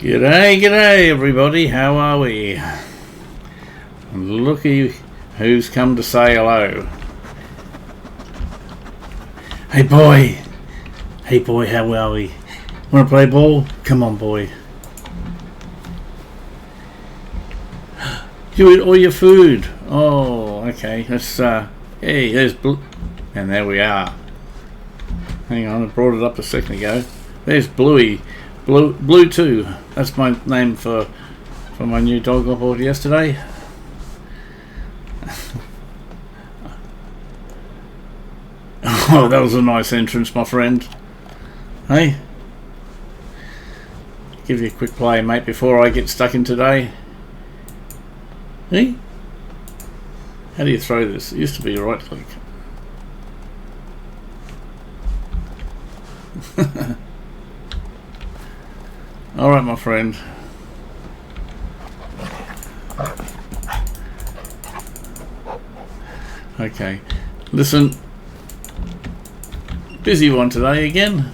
G'day, g'day everybody, how are we? And looky who's come to say hello. Hey boy, how are we? Wanna play ball? Come on boy. You eat all your food. Oh, okay, let's hey, there's Blue, and there we are. Hang on, I brought it up a second ago. There's Bluey. Blue 2. That's my name for my new dog I bought yesterday. Oh, that was a nice entrance, my friend. Hey? Give you a quick play, mate, before I get stuck in today. Hey? How do you throw this? It used to be right click. Alright, my friend. Okay. Listen. Busy one today again.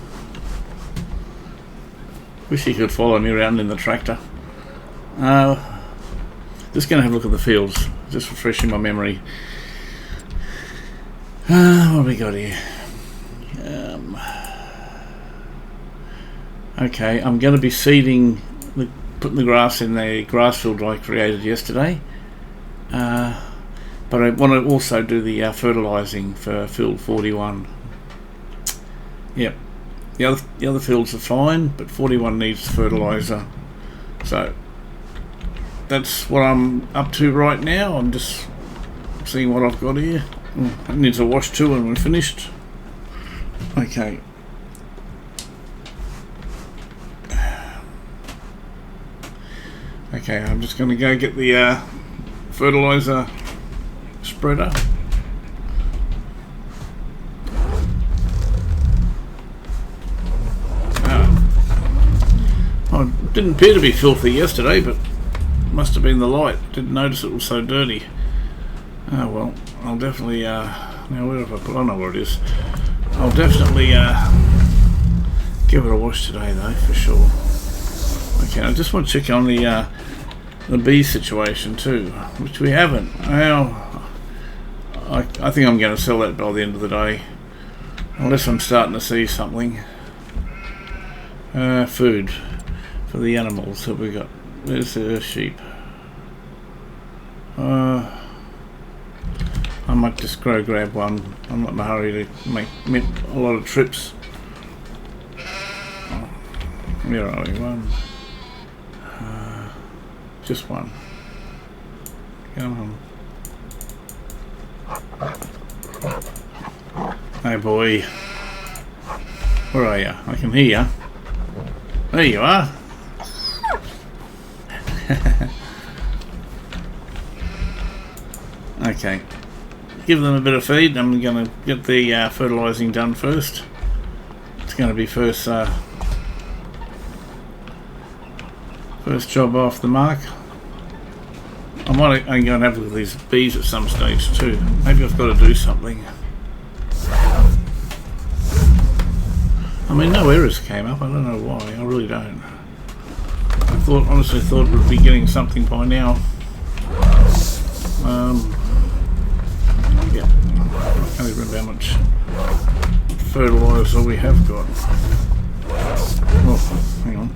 Wish you could follow me around in the tractor. Just going to have a look at the fields. Just refreshing my memory. What have we got here? Okay, I'm going to be seeding, putting the grass in the grass field I created yesterday. But I want to also do the fertilizing for field 41. Yep, the other fields are fine, but 41 needs fertilizer. So that's what I'm up to right now. I'm just seeing what I've got here. It needs a wash too when we're finished. Okay. Okay, I'm just going to go get the fertilizer spreader. Oh, it didn't appear to be filthy yesterday, but must have been the light. Didn't notice it was so dirty. Oh well, I'll definitely now where have I put? I know where it is. I'll definitely give it a wash today though, for sure. Okay, I just want to check on the bee situation too, which we haven't. Well, I think I'm going to sell that by the end of the day, unless I'm starting to see something. Food for the animals that we got. There's the sheep. I might just grab one. I'm not in a hurry to make a lot of trips. Where are we? One. Just one. Come on. Hey boy. Where are you? I can hear you. There you are. Okay. Give them a bit of feed. I'm going to get the fertilizing done first. It's going to be first job off the mark. I'm going to have a look at these bees at some stage too. Maybe I've got to do something. I mean, no errors came up. I don't know why. I really don't. I honestly thought we'd be getting something by now. Yeah. I can't even remember how much fertilizer we have got. Oh, hang on.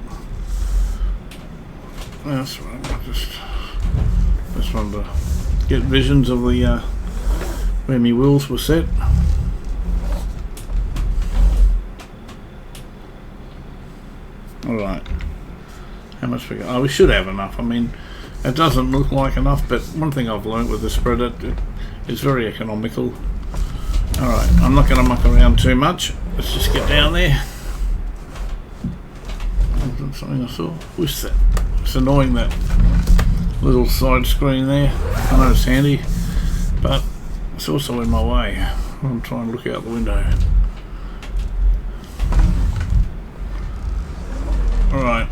That's right. I just wanted to get visions of the where my wheels were set. Alright. How much we got? Oh, we should have enough. I mean, it doesn't look like enough, but one thing I've learned with the spreader, it's very economical. Alright, I'm not going to muck around too much. Let's just get down there. Something I saw. What's that? It's annoying, that little side screen there. I know it's handy, but it's also in my way. I'm trying to look out the window. Alright,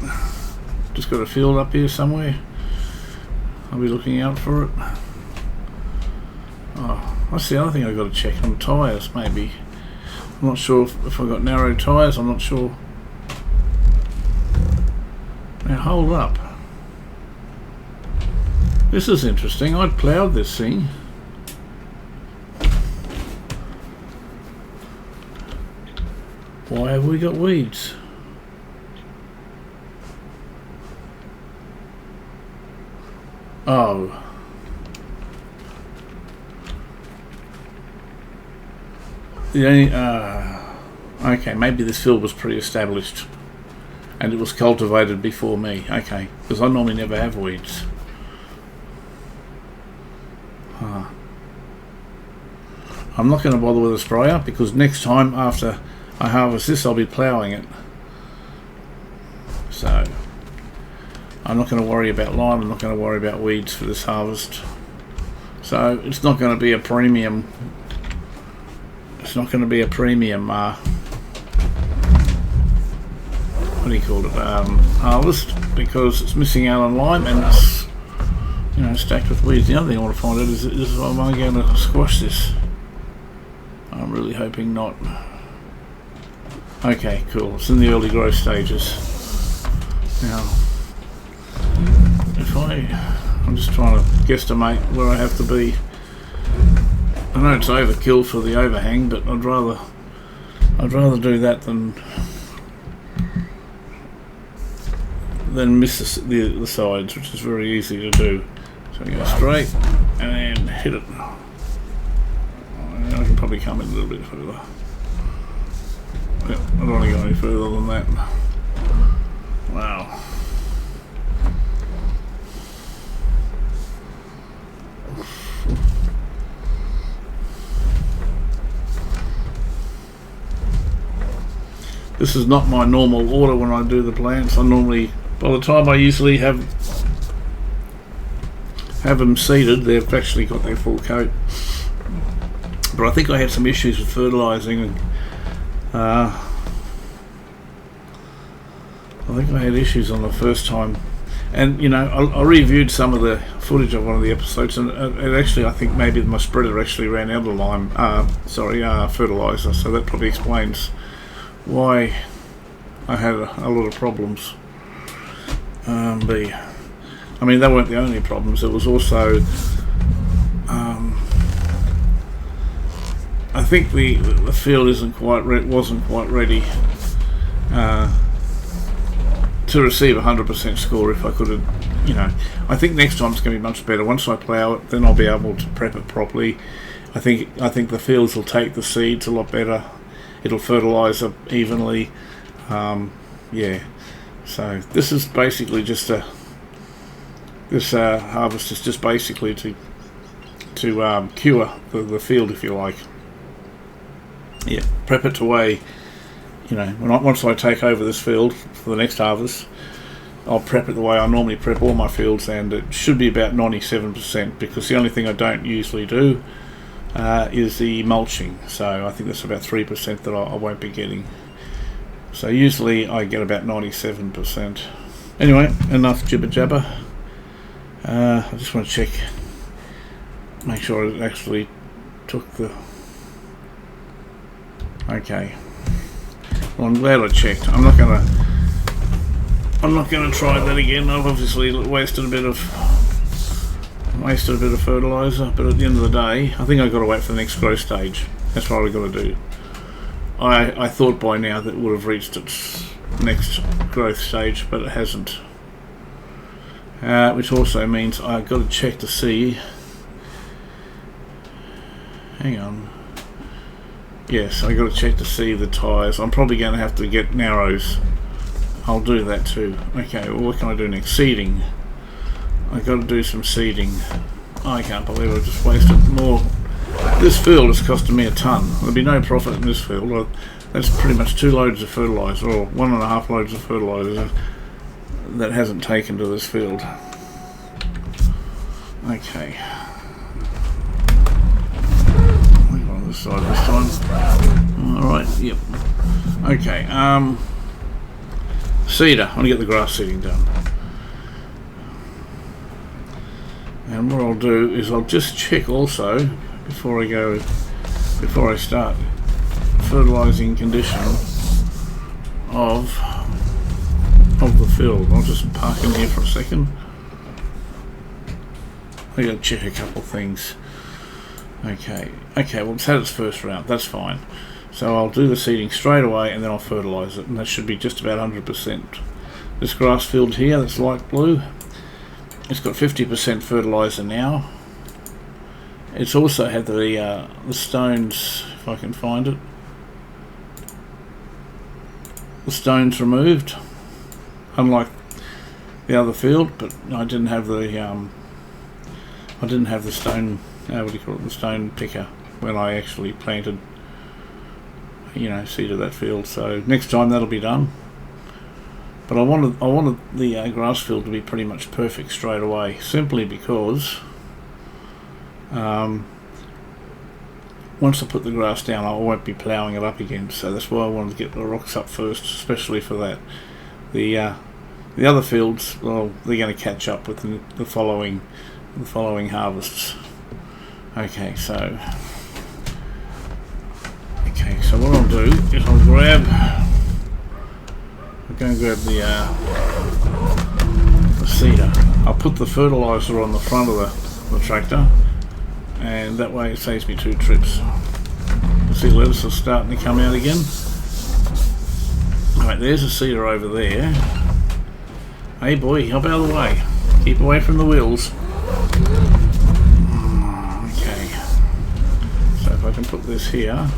just got a field up here somewhere. I'll be looking out for it. Oh, that's the other thing I've got to check on tyres, maybe. I'm not sure if I've got narrow tyres, I'm not sure. Now hold up. This is interesting. I'd ploughed this thing. Why have we got weeds? Oh. The only, okay, maybe this field was pre-established and it was cultivated before me. Okay, because I normally never have weeds. I'm not going to bother with a sprayer because next time after I harvest this I'll be ploughing it. So I'm not going to worry about lime, I'm not going to worry about weeds for this harvest. So it's not going to be a premium. It's not going to be a premium what do you call it, harvest, because it's missing out on lime and it's, you know, stacked with weeds. The other thing I want to find out is am I going to squash this? I'm really hoping not. Okay, cool. It's in the early growth stages. Now, if I'm just trying to guesstimate where I have to be. I know it's overkill for the overhang, but I'd rather do that than miss the sides, which is very easy to do. So go straight and then hit it. I can probably come in a little bit further. Yep, I don't want to go any further than that. Wow. This is not my normal order when I do the plants. I normally, by the time I usually have them seeded, they've actually got their full coat. But I think I had some issues with fertilising. I think I had issues on the first time, and you know, I reviewed some of the footage of one of the episodes, and it actually, I think maybe my spreader actually ran out of lime. Fertiliser. So that probably explains why I had a lot of problems. I mean, they weren't the only problems. There was also, I think the field wasn't quite ready to receive 100% score. If I could have, you know, I think next time it's going to be much better. Once I plough it, then I'll be able to prep it properly. I think the fields will take the seeds a lot better. It'll fertilise up evenly. Yeah. So this is basically just this harvest is just basically to cure the field, if you like. Yeah, prep it away. You know, once I take over this field for the next harvest, I'll prep it the way I normally prep all my fields, and it should be about 97%, because the only thing I don't usually do is the mulching. So I think that's about 3% that I won't be getting. So usually I get about 97%. Anyway, enough jibber jabber. I just want to check, make sure it actually took the. Okay. Well, I'm glad I checked. I'm not gonna try that again. I've obviously wasted a bit of fertilizer, but at the end of the day, I think I've got to wait for the next growth stage. That's what I've got to do. I thought by now that it would have reached its next growth stage, but it hasn't. Which also means I've got to check to see. Hang on. Yes, I've got to check to see the tyres. I'm probably going to have to get narrows. I'll do that too. Okay, well, what can I do next? Seeding. I've got to do some seeding. I can't believe I just wasted more. This field has costed me a ton. There'll be no profit in this field. That's pretty much 2 loads of fertiliser, or 1.5 loads of fertiliser that hasn't taken to this field. Okay. On this side this time. Alright, yep. Okay, seeder. I want to get the grass seeding done. And what I'll do is I'll just check also before I start, fertilising condition of of the field. I'll just park in here for a second. I gotta check a couple of things. Okay, well it's had its first round, that's fine. So I'll do the seeding straight away and then I'll fertilise it, and that should be just about 100%. This grass field here, that's light blue, it's got 50% fertiliser now. It's also had the stones, if I can find it, the stones removed, unlike the other field. But I didn't have the stone, what do you call it, the stone picker when I actually planted, seeded that field. So next time that'll be done. But I wanted the grass field to be pretty much perfect straight away, simply because once I put the grass down, I won't be ploughing it up again. So that's why I wanted to get the rocks up first, especially for that. The other fields, well, they're going to catch up with the following harvests. Okay, so what I'll do is I'll go and grab the seeder. I'll put the fertiliser on the front of the tractor, and that way it saves me 2 trips. You see lettuce is starting to come out again. Alright, there's a seeder over there. Hey boy, hop out of the way. Keep away from the wheels. Okay. So if I can put this here.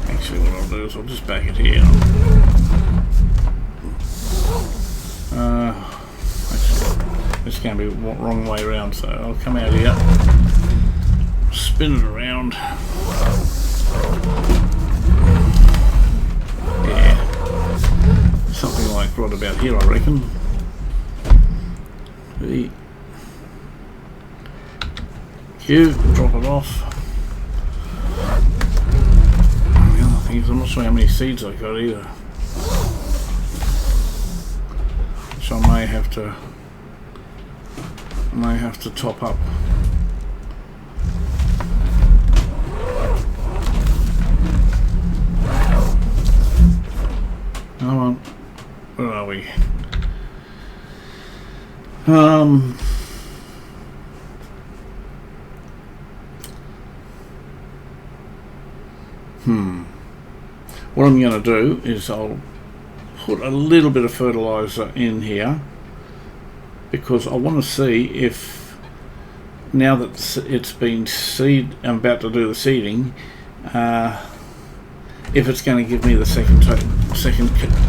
Actually what I'll do is I'll just back it here. It's going to be the wrong way around, so I'll come out here, spin it around. Yeah, something like right about here, I reckon. Drop it off. And the other thing is, I'm not sure how many seeds I got either, which I may have to top up. Come on, where are we? What I'm going to do is I'll put a little bit of fertiliser in here, because I want to see if, now that it's been I'm about to do the seeding, if it's going to give me the second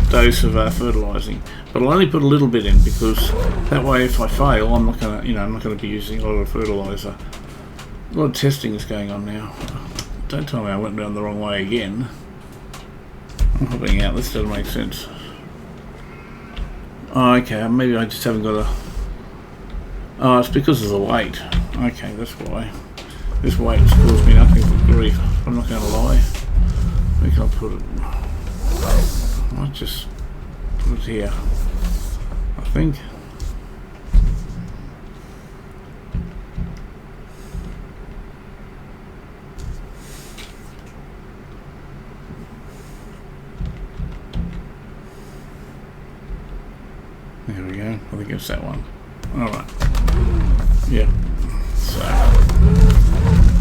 dose of fertilising. But I'll only put a little bit in, because that way if I fail, I'm not going to be using a lot of fertiliser. A lot of testing is going on now. Don't tell me I went down the wrong way again. I'm hopping out, this doesn't make sense. Oh, okay, maybe I just haven't got a... Oh, it's because of the weight. Okay, that's why. This weight's caused me nothing but grief, I'm not going to lie. Where can I put it? I might just put it here, I think. There we go, I think it's that one. Alright. Yeah. So,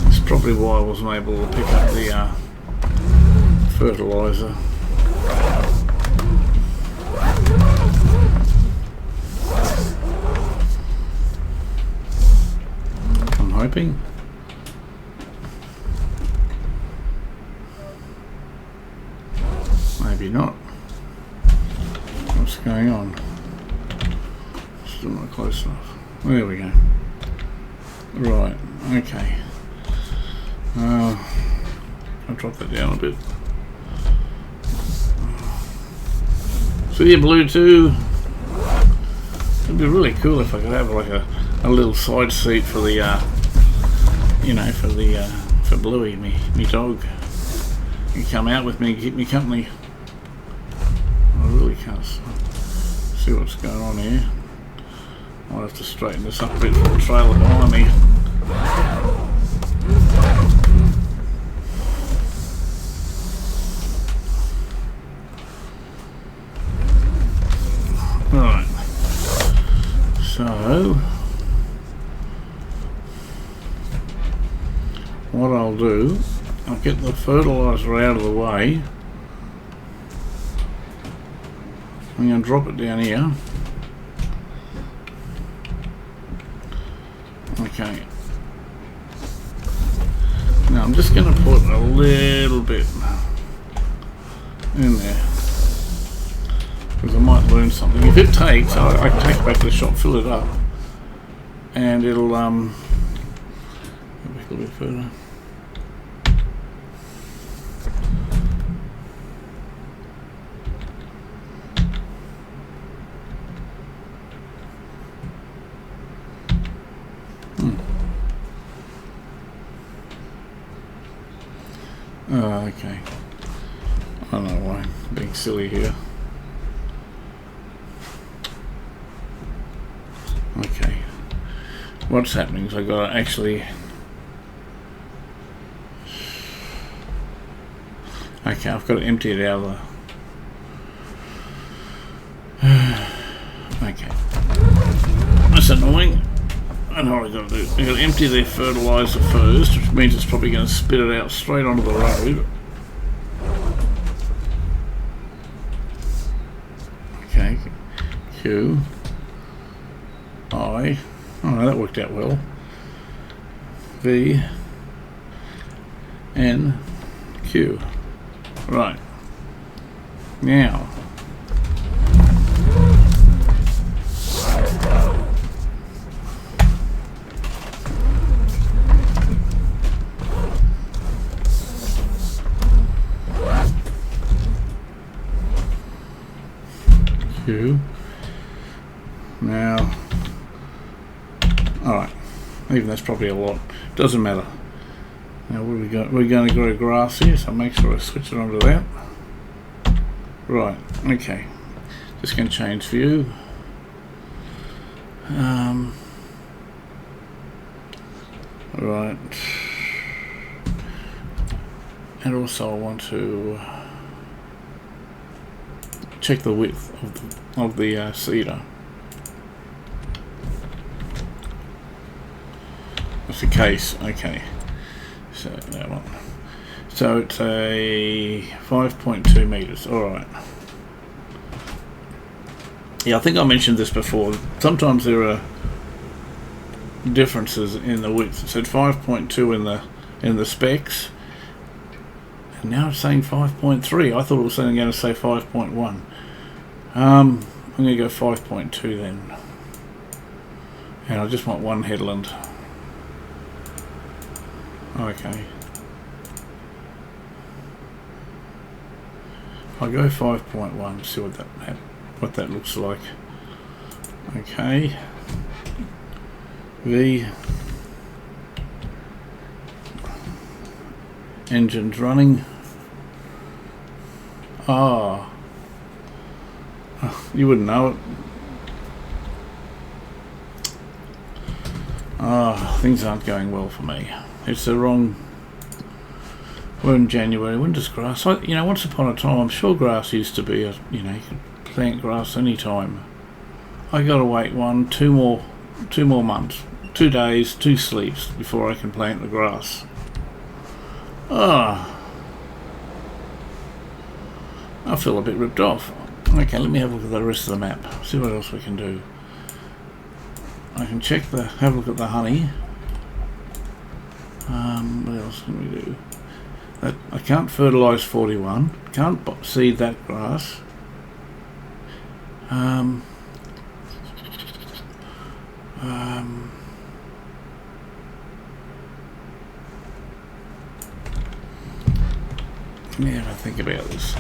that's probably why I wasn't able to pick up the fertiliser. I'm hoping. Maybe not. What's going on? Still not close enough. There we go. Right, okay. I'll drop that down a bit. See you, blue too. It'd be really cool if I could have like a little side seat for the for Bluey, me dog. You come out with me and keep me company. I really can't see what's going on here. I'll have to straighten this up a bit for the trailer behind me. So what I'll do, I'll get the fertilizer out of the way. I'm going to drop it down here. Okay. Now I'm just going to put a little bit in there, because I might learn something. If it takes, I can take it back to the shop, fill it up, and it'll go back a little bit further. Oh, okay. I don't know why I'm being silly here. Okay. What's happening is I've got to actually... Okay, I've got to empty it out of the... Okay. That's annoying. I know what I've got to do. I've got to empty the fertilizer first, which means it's probably going to spit it out straight onto the road. Okay. Q. I. Oh, that worked out well. V. N. Q. Right. Now. Now, alright, even that's probably a lot, doesn't matter. Now what we got? We're going to grow grass here, so make sure I switch it onto that. Right, okay, just going to change view. Right, and also I want to check the width of the seeder. That's the case. Okay. So that one. So it's a 5.2 meters. All right. Yeah, I think I mentioned this before. Sometimes there are differences in the width. It said 5.2 in the specs. And now it's saying 5.3. I thought it was going to say 5.1. I'm going to go 5.2 then. And I just want one headland. Okay. I'll go 5.1, see what that looks like. Okay. V. Engine's running. Ah. You wouldn't know it. Ah, things aren't going well for me. It's the wrong... We're in January. When does grass... You know, once upon a time, I'm sure grass used to be you know, you could plant grass any time. I got to wait 2 more months, 2 days, 2 sleeps before I can plant the grass. Ah, I feel a bit ripped off. Okay, let me have a look at the rest of the map. See what else we can do. I can have a look at the honey. What else can we do? I can't fertilize 41. Can't seed that grass. Let me have a think about this.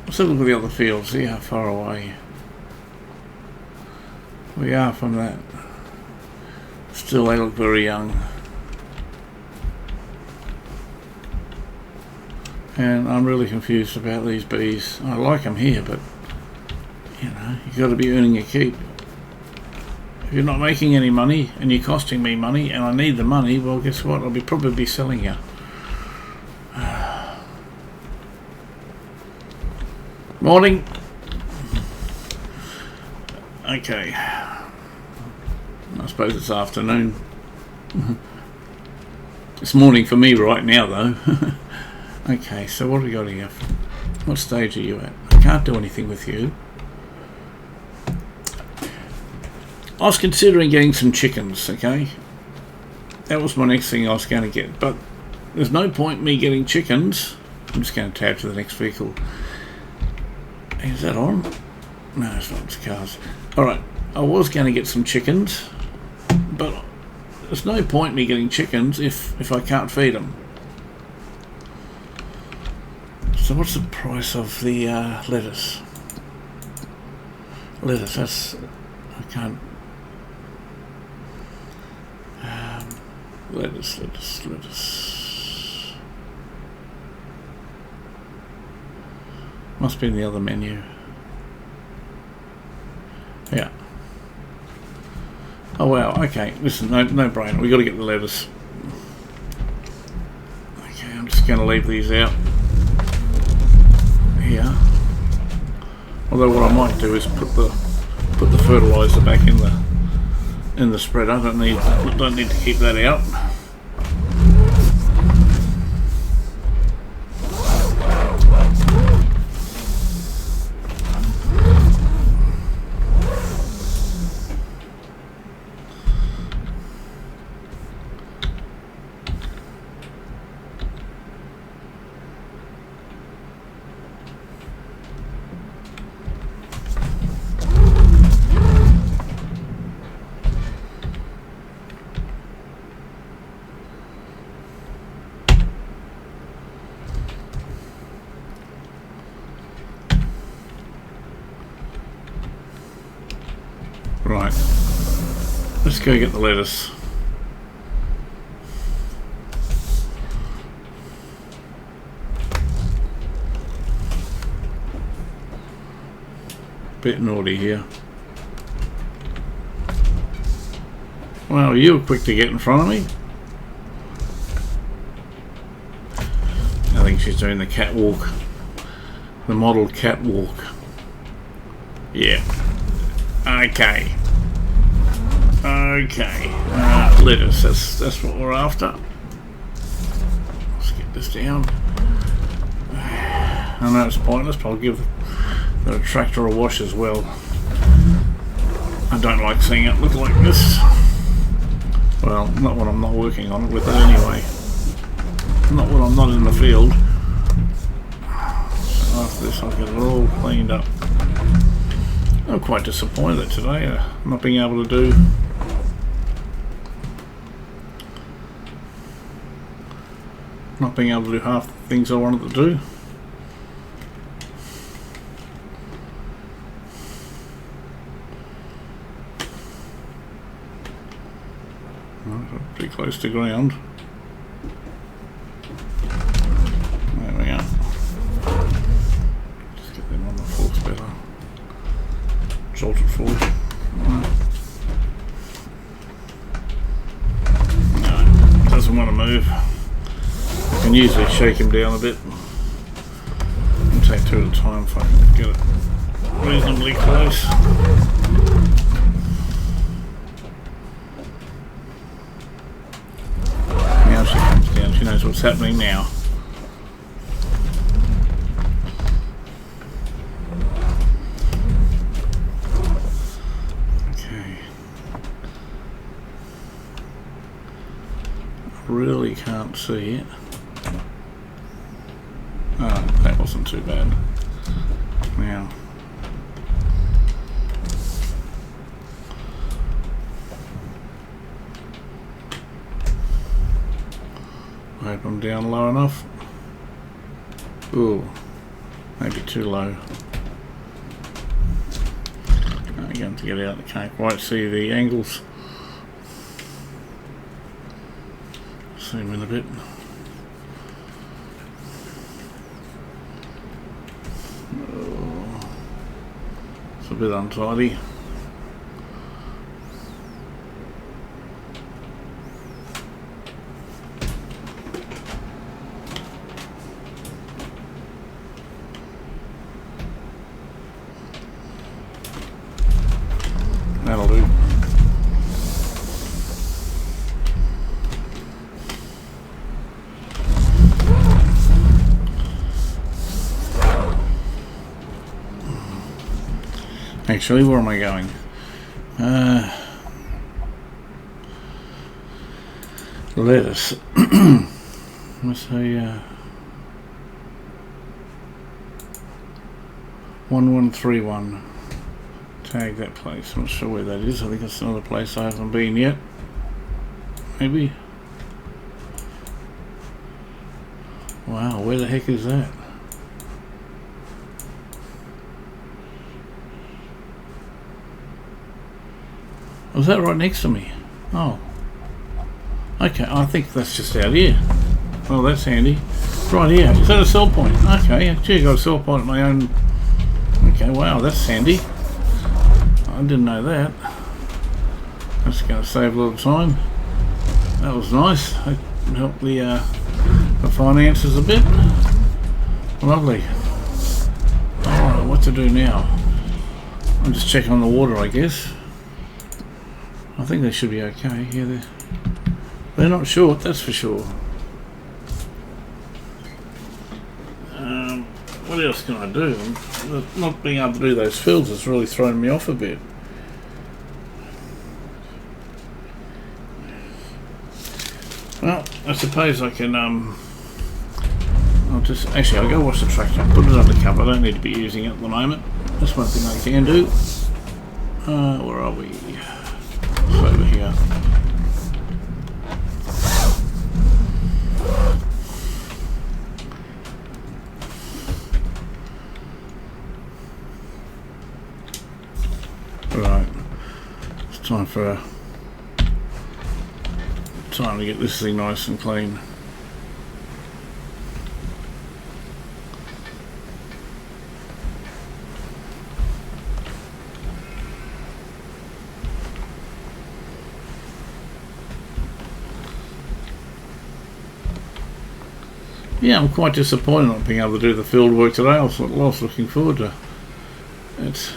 Let's have a look at the other fields, see how far away we are from that. Still, they look very young. And I'm really confused about these bees. I like them here, but you know, you've got to be earning your keep. If you're not making any money and you're costing me money and I need the money, well, guess what? I'll probably be selling you. Morning. Okay. suppose it's afternoon. It's morning for me right now though. Okay, so what have we got here? What stage are you at? I can't do anything with you. I was considering getting some chickens, okay? That was my next thing I was going to get, but there's no point me getting chickens. I'm just going to tab to the next vehicle. Is that on? No, it's not. It's cars. Alright, I was going to get some chickens, but there's no point me getting chickens if I can't feed them. So what's the price of the lettuce? Lettuce, that's... I can't... lettuce. Must be in the other menu. Yeah. Oh wow, okay. Listen, no brainer. We got to get the lettuce. Okay, I'm just going to leave these out here. Although what I might do is put the fertilizer back in the spreader. I don't need to keep that out. Right, let's go get the lettuce. Bit naughty here. Well, you were quick to get in front of me. I think she's doing the catwalk. The model catwalk. Yeah. Okay. Okay. Lettuce. That's what we're after. Let's get this down. I know it's pointless, but I'll give the tractor a wash as well. I don't like seeing it look like this. Well, not when I'm not working on it with it anyway. Not when I'm not in the field. So after this I'll get it all cleaned up. I'm quite disappointed today, not being able to do half the things I wanted to do. Pretty close to ground. There we go. Just get them on the forks better. Jolted fork. No, doesn't want to move. I can usually shake him down a bit. And take two at a time if I can get it reasonably close. Now she comes down, she knows what's happening now. Really can't see it. Oh, that wasn't too bad. Now, I hope I'm down low enough. Ooh, maybe too low. I'm going to get out. I can't quite see the angles. Zoom in a bit. Oh, it's a bit untidy. That'll do. Actually, where am I going? Lettuce. Let's say 1131. Tag that place. I'm not sure where that is. I think it's another place I haven't been yet. Maybe. Wow, where the heck is that? Was that right next to me? Oh. Okay, I think that's just out here. Oh, that's handy. Right here. Is that a sell point? Okay, gee, I got a sell point at my own. Okay, wow, that's handy. I didn't know that. That's going to save a lot of time. That was nice. It helped the finances a bit. Lovely. Alright, what to do now? I'm just checking on the water, I guess. I think they should be okay. Yeah, they're not short, that's for sure. What else can I do? Not being able to do those fills has really thrown me off a bit. Well, I suppose I can, I'll go wash the tractor, put it under cover. I don't need to be using it at the moment. That's one thing I can do. Where are we? It's over here. Right, it's time to get this thing nice and clean. Yeah, I'm quite disappointed not being able to do the field work today. I was looking forward to it.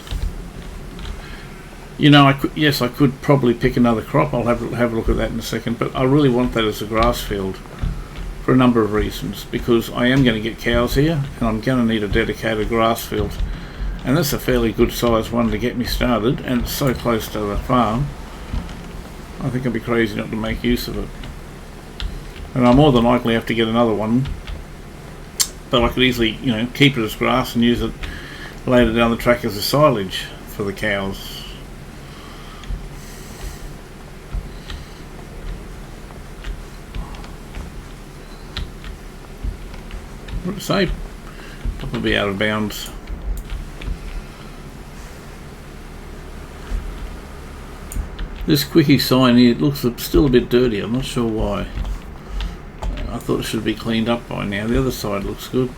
You know, I could probably pick another crop. I'll have a look at that in a second. But I really want that as a grass field for a number of reasons. Because I am going to get cows here, and I'm going to need a dedicated grass field. And that's a fairly good sized one to get me started, and it's so close to the farm. I think I'd be crazy not to make use of it. And I'll more than likely have to get another one. But I could easily, you know, keep it as grass and use it later down the track as a silage for the cows. What did I say? Probably out of bounds. This quickie sign here, it looks still a bit dirty. I'm not sure why. I thought it should be cleaned up by now. The other side looks good.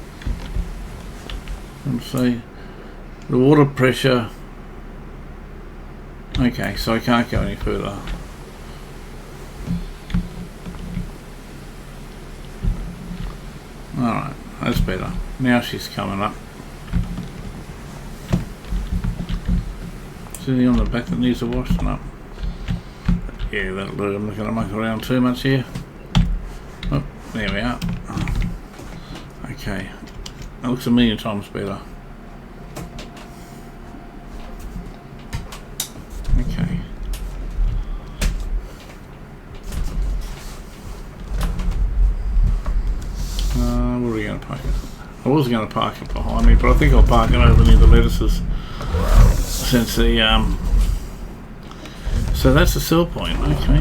Let's see. The water pressure. Okay, so I can't go any further. Alright, that's better. Now she's coming up. Is anything on the back that needs a wash? No. Yeah, that'll do. I'm not going to muck around too much here. Oh, there we are. Okay. That looks a million times better. Okay. Where are we going to park it? I was going to park it behind me, but I think I'll park it over near the lettuces. Since the so that's the sell point. Okay,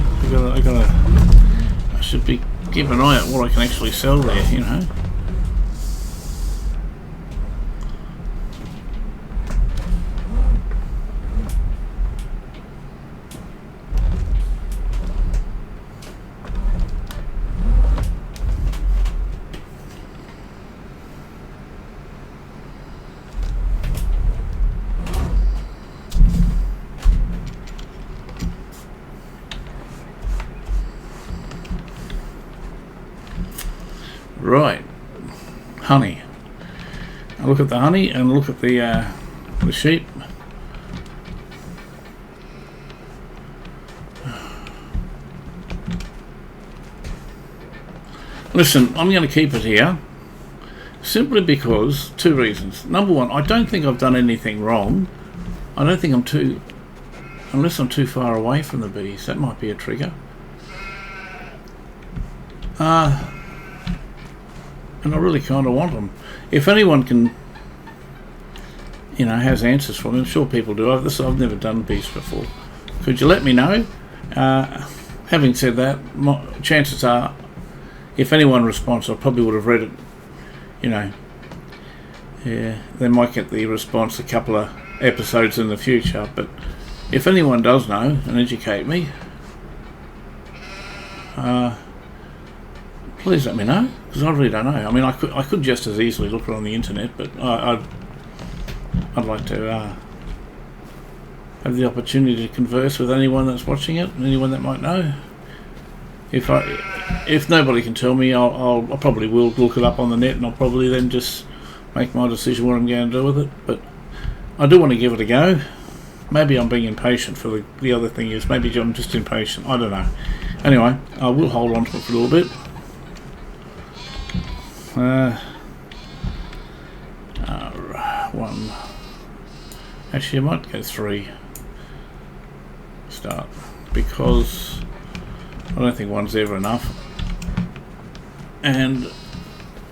I should be keep an eye out what I can actually sell there. You know. Right, honey. I look at the honey and look at the sheep. Listen, I'm going to keep it here simply because two reasons. Number one, I don't think I've done anything wrong I don't think I'm too, unless I'm too far away from the bees. That might be a trigger. And I really kind of want them. If anyone can, you know, has answers for me, I'm sure people do. I've never done bees before. Could you let me know? Having said that, chances are, if anyone responds, I probably would have read it. You know, yeah, they might get the response a couple of episodes in the future. But if anyone does know and educate me, please let me know, because I really don't know. I mean, I could just as easily look it on the internet, but I'd like to have the opportunity to converse with anyone that's watching it, and anyone that might know. If nobody can tell me, I probably will look it up on the net, and I'll probably then just make my decision what I'm going to do with it. But I do want to give it a go. Maybe I'm being impatient. For the other thing is, maybe I'm just impatient. I don't know. Anyway, I will hold on to it for a little bit. One. Actually, I might go 3. Start, because I don't think one's ever enough, and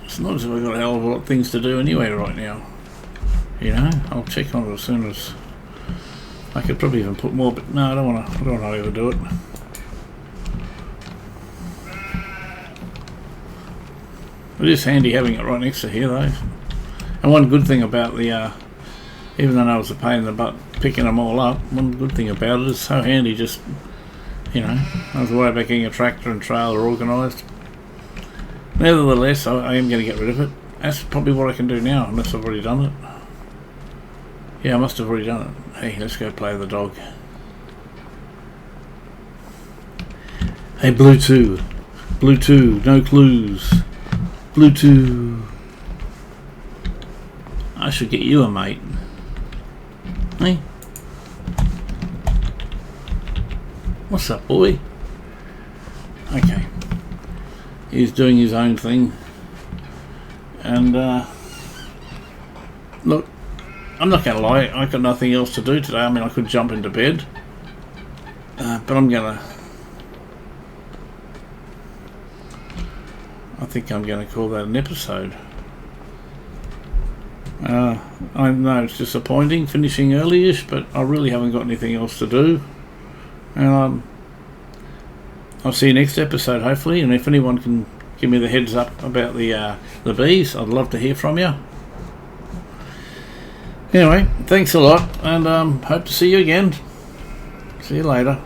it's not as if I've got a hell of a lot of things to do anyway right now. You know, I'll check on it as soon as I could probably even put more, but no, I don't want to overdo it. It is handy having it right next to here though. And one good thing about the even though I was a pain in the butt picking them all up, one good thing about it is so handy. Just, you know, I was worried about getting a tractor and trailer organised. Nevertheless, I am going to get rid of it. That's probably what I can do now, unless I've already done it. Yeah, I must have already done it. Hey, let's go play with the dog. Hey, Blue 2. Blue 2, no clues. Blue 2. I should get you a mate. Hey? What's up, boy? Okay. He's doing his own thing. And, look, I'm not going to lie, I've got nothing else to do today. I mean, I could jump into bed. But I'm going to... I think I'm going to call that an episode. I know it's disappointing finishing early-ish, but I really haven't got anything else to do. And I'll see you next episode, hopefully. And if anyone can give me the heads up about the bees, I'd love to hear from you. Anyway, thanks a lot, and hope to see you again. See you later.